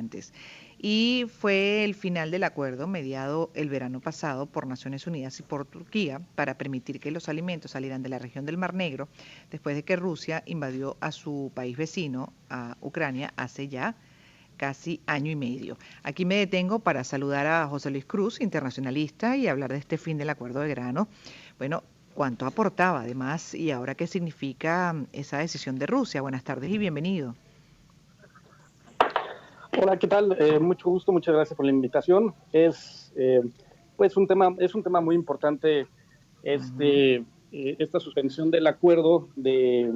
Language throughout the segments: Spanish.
inmigrantes. Y fue el final del acuerdo mediado el verano pasado por Naciones Unidas y por Turquía para permitir que los alimentos salieran de la región del Mar Negro después de que Rusia invadió a su país vecino, a Ucrania, hace ya casi año y medio. Aquí me detengo para saludar a José Luis Cruz, internacionalista, y hablar de este fin del acuerdo de grano. Bueno, ¿cuánto aportaba además y ahora qué significa esa decisión de Rusia? Buenas tardes y bienvenido. Hola, ¿qué tal? Mucho gusto, muchas gracias por la invitación. Pues es un tema muy importante Ujú. esta suspensión del acuerdo de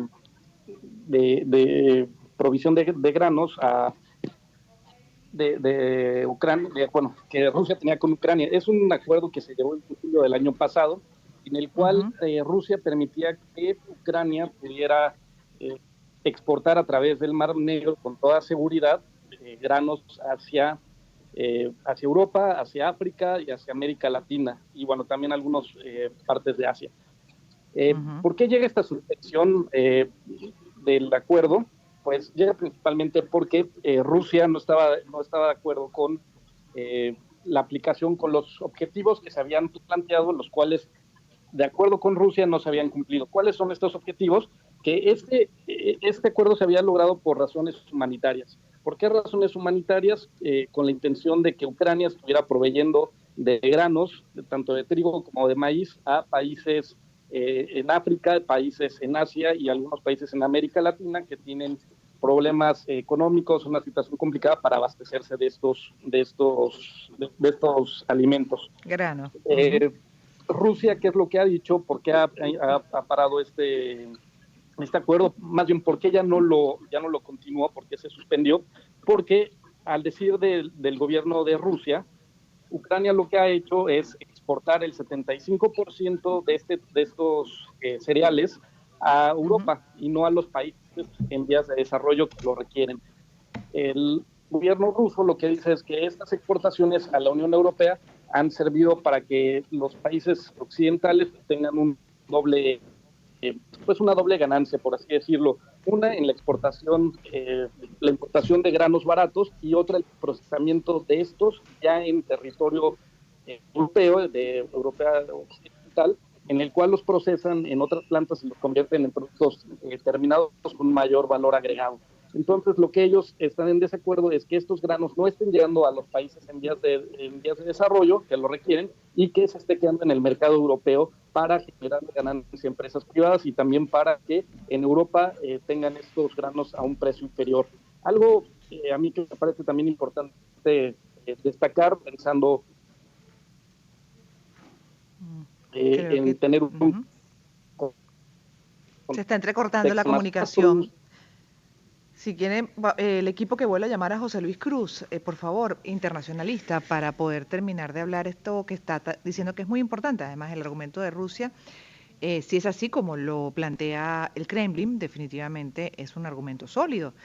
provisión de granos de Ucrania, bueno, que Rusia tenía con Ucrania. Es un acuerdo que se llevó en julio del año pasado, en el cual Ujú. Rusia permitía que Ucrania pudiera eh, exportar a través del Mar Negro con toda seguridad granos hacia Europa, hacia África y hacia América Latina, y bueno, también algunas partes de Asia. Ujú. ¿Por qué llega esta suspensión del acuerdo? Pues llega principalmente porque Rusia no estaba de acuerdo con la aplicación, con los objetivos que se habían planteado, los cuales, de acuerdo con Rusia, no se habían cumplido. ¿Cuáles son estos objetivos? Que este acuerdo se había logrado por razones humanitarias. ¿Por qué razones humanitarias? Con la intención de que Ucrania estuviera proveyendo de granos, tanto de trigo como de maíz, a países en África, países en Asia y algunos países en América Latina que tienen problemas económicos, una situación complicada para abastecerse de estos alimentos. Grano. Ujú. Eh, Rusia, ¿qué es lo que ha dicho? ¿Por qué ha parado este acuerdo? Más bien, ¿por qué ya no lo continuó? ¿Por qué se suspendió? Porque al decir del gobierno de Rusia, Ucrania lo que ha hecho es exportar el 75% de estos cereales a Ujú. Europa y no a los países en vías de desarrollo que lo requieren. El gobierno ruso lo que dice es que estas exportaciones a la Unión Europea han servido para que los países occidentales tengan pues una doble ganancia, por así decirlo. Una en la importación de granos baratos y otra el procesamiento de estos ya en territorio europeo, de Europea occidental, en el cual los procesan en otras plantas y los convierten en productos terminados con mayor valor agregado. Entonces, lo que ellos están en desacuerdo es que estos granos no estén llegando a los países en vías de desarrollo que lo requieren y que se esté quedando en el mercado europeo para generar ganancias a empresas privadas y también para que en Europa tengan estos granos a un precio inferior. Algo a mí que me parece también importante destacar, pensando Creo en que tener un ujú, se está entrecortando la contexto más comunicación. Si quiere, el equipo que vuelva a llamar a José Luis Cruz, por favor, internacionalista, para poder terminar de hablar esto que está diciendo que es muy importante, además el argumento de Rusia, si es así como lo plantea el Kremlin, definitivamente es un argumento sólido.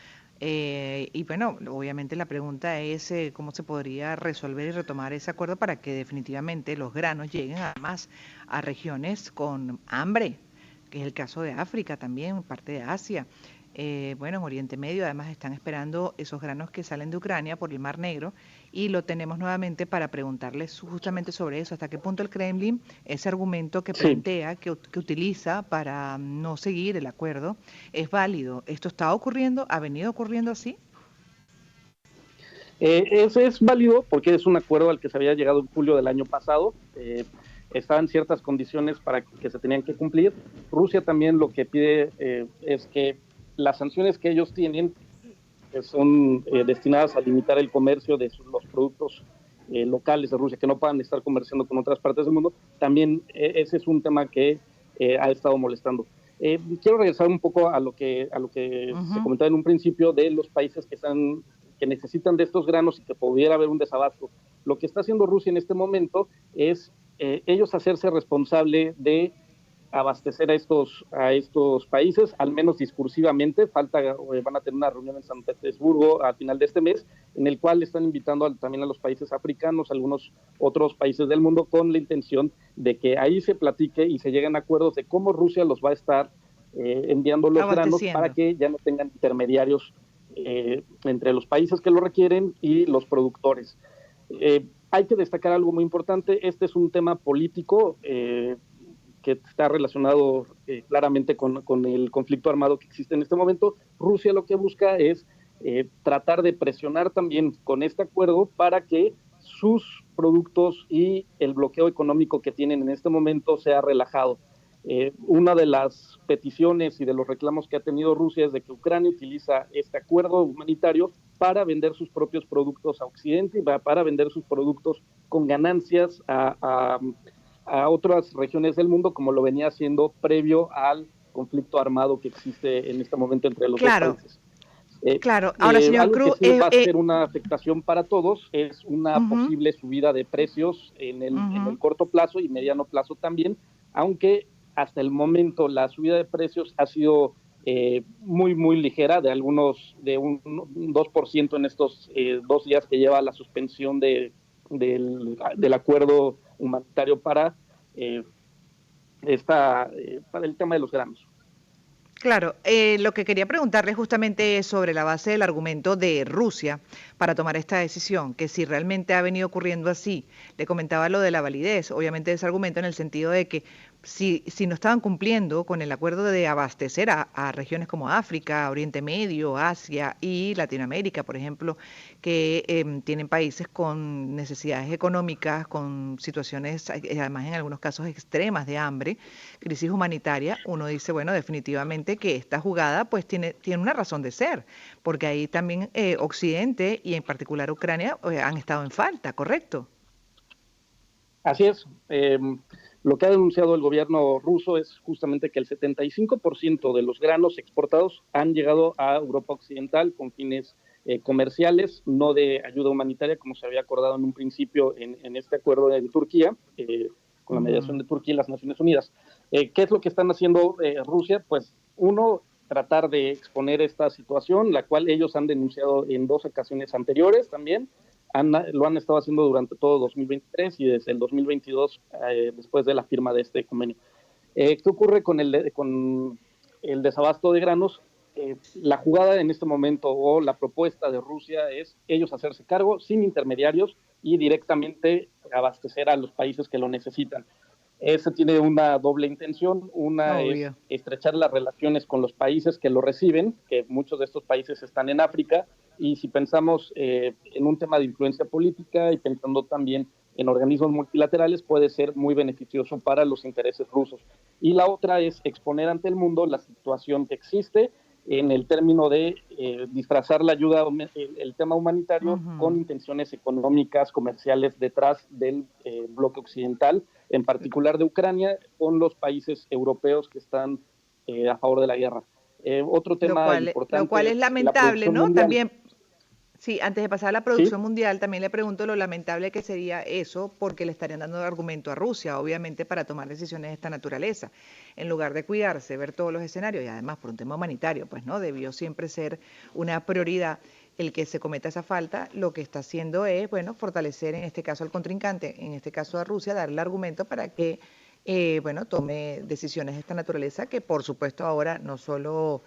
Y bueno, obviamente la pregunta es cómo se podría resolver y retomar ese acuerdo para que definitivamente los granos lleguen además a regiones con hambre, que es el caso de África también, parte de Asia. Bueno, en Oriente Medio además están esperando esos granos que salen de Ucrania por el Mar Negro y lo tenemos nuevamente para preguntarles justamente sobre eso, hasta qué punto el Kremlin, ese argumento que sí, plantea, que utiliza para no seguir el acuerdo, es válido. ¿Esto está ocurriendo? ¿Ha venido ocurriendo así? ese es válido porque es un acuerdo al que se había llegado en julio del año pasado. Estaban ciertas condiciones para que se tenían que cumplir. Rusia también lo que pide es que las sanciones que ellos tienen, que son destinadas a limitar el comercio de los productos locales de Rusia, que no puedan estar comerciando con otras partes del mundo, también ese es un tema que ha estado molestando. Quiero regresar un poco a lo que se Ujú. comentaba en un principio de los países que necesitan de estos granos y que pudiera haber un desabasto. Lo que está haciendo Rusia en este momento es ellos hacerse responsable de abastecer a estos países, al menos discursivamente. Van a tener una reunión en San Petersburgo a final de este mes, en el cual están invitando también a los países africanos, a algunos otros países del mundo, con la intención de que ahí se platique y se lleguen a acuerdos de cómo Rusia los va a estar enviando los granos para Abasteciendo. que ya no tengan intermediarios entre los países que lo requieren y los productores. Hay que destacar algo muy importante, este es un tema político que está relacionado claramente con el conflicto armado que existe en este momento. Rusia lo que busca es tratar de presionar también con este acuerdo para que sus productos y el bloqueo económico que tienen en este momento sea relajado. Una de las peticiones y de los reclamos que ha tenido Rusia es de que Ucrania utiliza este acuerdo humanitario para vender sus propios productos a Occidente y para vender sus productos con ganancias a otras regiones del mundo, como lo venía haciendo previo al conflicto armado que existe en este momento entre los dos Claro, países. claro. Ahora, señor Algo que Cruz, sí va a ser una afectación para todos es una ujú, posible subida de precios en el ujú. corto plazo y mediano plazo también, aunque hasta el momento la subida de precios ha sido muy, muy ligera, de un 2% en estos 2 días que lleva la suspensión del acuerdo humanitario eh, para el tema de los granos. Claro, lo que quería preguntarle justamente es sobre la base del argumento de Rusia para tomar esta decisión, que si realmente ha venido ocurriendo así. Le comentaba lo de la validez, obviamente, de ese argumento en el sentido de que si no estaban cumpliendo con el acuerdo de abastecer a regiones como África, Oriente Medio, Asia y Latinoamérica, por ejemplo, que tienen países con necesidades económicas, con situaciones, además en algunos casos extremas de hambre, crisis humanitaria, uno dice, bueno, definitivamente que esta jugada pues tiene una razón de ser, porque ahí también Occidente y en particular Ucrania han estado en falta, ¿correcto? Así es. Lo que ha denunciado el gobierno ruso es justamente que el 75% de los granos exportados han llegado a Europa Occidental con fines comerciales, no de ayuda humanitaria, como se había acordado en un principio en este acuerdo en Turquía, con la mediación Ujú. de Turquía y las Naciones Unidas. ¿Qué es lo que están haciendo Rusia? Pues uno, tratar de exponer esta situación, la cual ellos han denunciado en 2 ocasiones anteriores también, lo han estado haciendo durante todo 2023 y desde el 2022, después de la firma de este convenio. ¿Qué ocurre con el desabasto de granos? La jugada en este momento o la propuesta de Rusia es ellos hacerse cargo sin intermediarios y directamente abastecer a los países que lo necesitan. Ese tiene una doble intención. Una es Obvio. estrechar las relaciones con los países que lo reciben, que muchos de estos países están en África, y si pensamos en un tema de influencia política y pensando también en organismos multilaterales, puede ser muy beneficioso para los intereses rusos. Y la otra es exponer ante el mundo la situación que existe en el término de disfrazar la ayuda, el tema humanitario, con Ujú. intenciones económicas, comerciales detrás del bloque occidental, en particular de Ucrania, con los países europeos que están a favor de la guerra. Otro tema Lo cual importante es es la lamentable, producción ¿no? mundial. También, sí, antes de pasar a la ¿Sí? producción mundial, también le pregunto lo lamentable que sería eso, porque le estarían dando argumento a Rusia, obviamente, para tomar decisiones de esta naturaleza. En lugar de cuidarse, ver todos los escenarios, y además por un tema humanitario, pues no, debió siempre ser una prioridad el que se cometa esa falta, lo que está haciendo es, bueno, fortalecer en este caso al contrincante, en este caso a Rusia, darle argumento para que, bueno, tome decisiones de esta naturaleza que, por supuesto, ahora no solo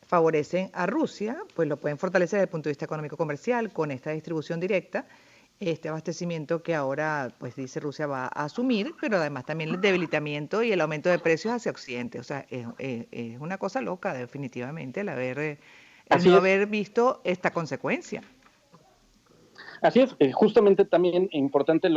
favorecen a Rusia, pues lo pueden fortalecer desde el punto de vista económico comercial con esta distribución directa, este abastecimiento que ahora, pues dice Rusia va a asumir, pero además también el debilitamiento y el aumento de precios hacia Occidente. O sea, es una cosa loca definitivamente el Así no es. haber visto esta consecuencia. Así es, justamente también importante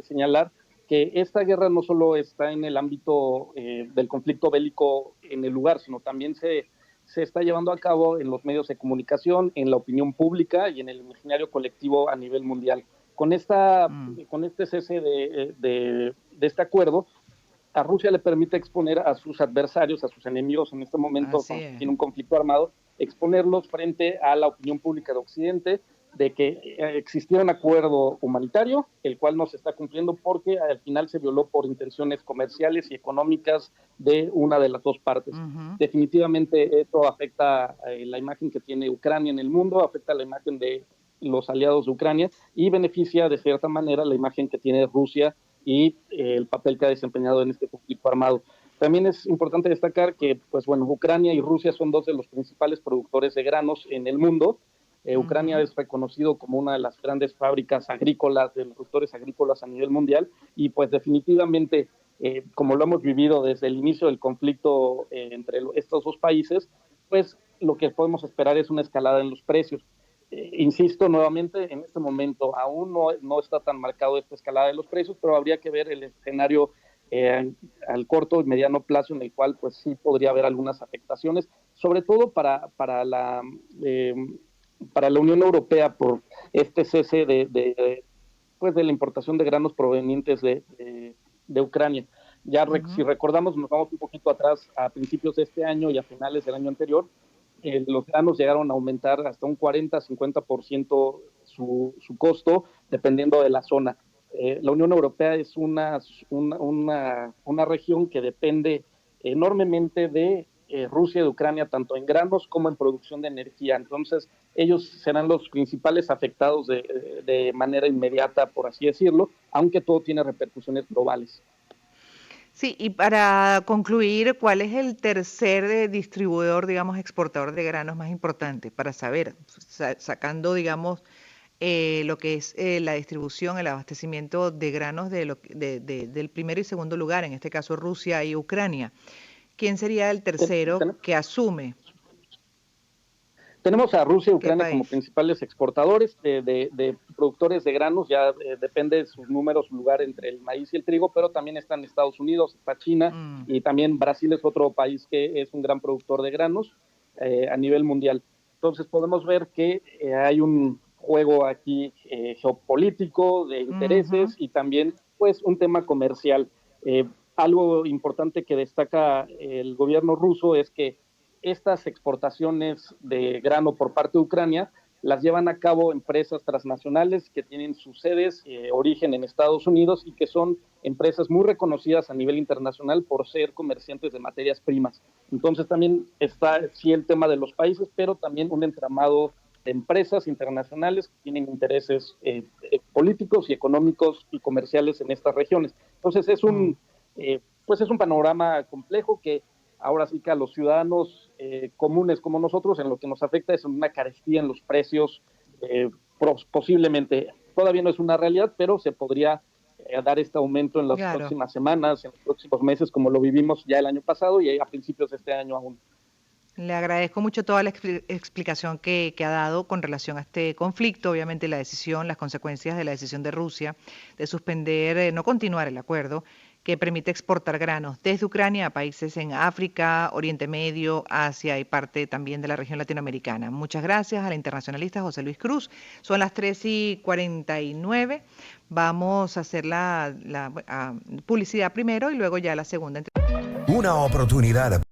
señalar que esta guerra no solo está en el ámbito del conflicto bélico en el lugar, sino también se está llevando a cabo en los medios de comunicación, en la opinión pública y en el imaginario colectivo a nivel mundial. Con, Mm, con este cese de este acuerdo, a Rusia le permite exponer a sus adversarios, a sus enemigos en este momento, así cuando es. tiene un conflicto armado, exponerlos frente a la opinión pública de Occidente de que existía un acuerdo humanitario, el cual no se está cumpliendo porque al final se violó por intenciones comerciales y económicas de una de las dos partes. Ujú. Definitivamente esto afecta la imagen que tiene Ucrania en el mundo, afecta la imagen de los aliados de Ucrania y beneficia de cierta manera la imagen que tiene Rusia y el papel que ha desempeñado en este conflicto armado. También es importante destacar que, pues bueno, Ucrania y Rusia son dos de los principales productores de granos en el mundo Ucrania es reconocido como una de las grandes fábricas agrícolas, de productores agrícolas a nivel mundial, y pues definitivamente, como lo hemos vivido desde el inicio del conflicto entre estos dos países, pues lo que podemos esperar es una escalada en los precios. Insisto nuevamente, en este momento aún no está tan marcado esta escalada de los precios, pero habría que ver el escenario al corto y mediano plazo en el cual pues sí podría haber algunas afectaciones, sobre todo eh, para la Unión Europea por este cese pues de la importación de granos provenientes de Ucrania. Si recordamos, nos vamos un poquito atrás a principios de este año y a finales del año anterior, los granos llegaron a aumentar hasta un 40-50% su costo, dependiendo de la zona. La Unión Europea es una región que depende enormemente de Rusia y de Ucrania, tanto en granos como en producción de energía. Entonces, ellos serán los principales afectados de manera inmediata, por así decirlo, aunque todo tiene repercusiones globales. Sí, y para concluir, ¿cuál es el tercer distribuidor, digamos, exportador de granos más importante? Para saber, sacando, digamos, lo que es la distribución, el abastecimiento de granos del primero y segundo lugar, en este caso Rusia y Ucrania. ¿Quién sería el tercero que asume? Tenemos a Rusia y ¿Qué Ucrania como país? principales exportadores de productores de granos, ya depende de sus números, su lugar entre el maíz y el trigo, pero también están Estados Unidos, está China, Mm, y también Brasil es otro país que es un gran productor de granos a nivel mundial. Entonces podemos ver que hay un juego aquí geopolítico de ujú. intereses y también pues un tema comercial. Algo importante que destaca el gobierno ruso es que estas exportaciones de grano por parte de Ucrania las llevan a cabo empresas transnacionales que tienen sus sedes, origen en Estados Unidos y que son empresas muy reconocidas a nivel internacional por ser comerciantes de materias primas. Entonces también está sí el tema de los países, pero también un entramado de empresas internacionales que tienen intereses políticos y económicos y comerciales en estas regiones. Entonces Mm. pues es un panorama complejo que ahora sí que a los ciudadanos comunes como nosotros, en lo que nos afecta es una carestía en los precios, posiblemente. Todavía no es una realidad, pero se podría dar este aumento en las Claro. próximas semanas, en los próximos meses, como lo vivimos ya el año pasado y a principios de este año aún. Le agradezco mucho toda la explicación que ha dado con relación a este conflicto, obviamente la decisión, las consecuencias de la decisión de Rusia de suspender, no continuar el acuerdo que permite exportar granos desde Ucrania a países en África, Oriente Medio, Asia y parte también de la región latinoamericana. Muchas gracias a la internacionalista José Luis Cruz. Son las 3:49. Vamos a hacer la publicidad primero y luego ya la segunda. Una oportunidad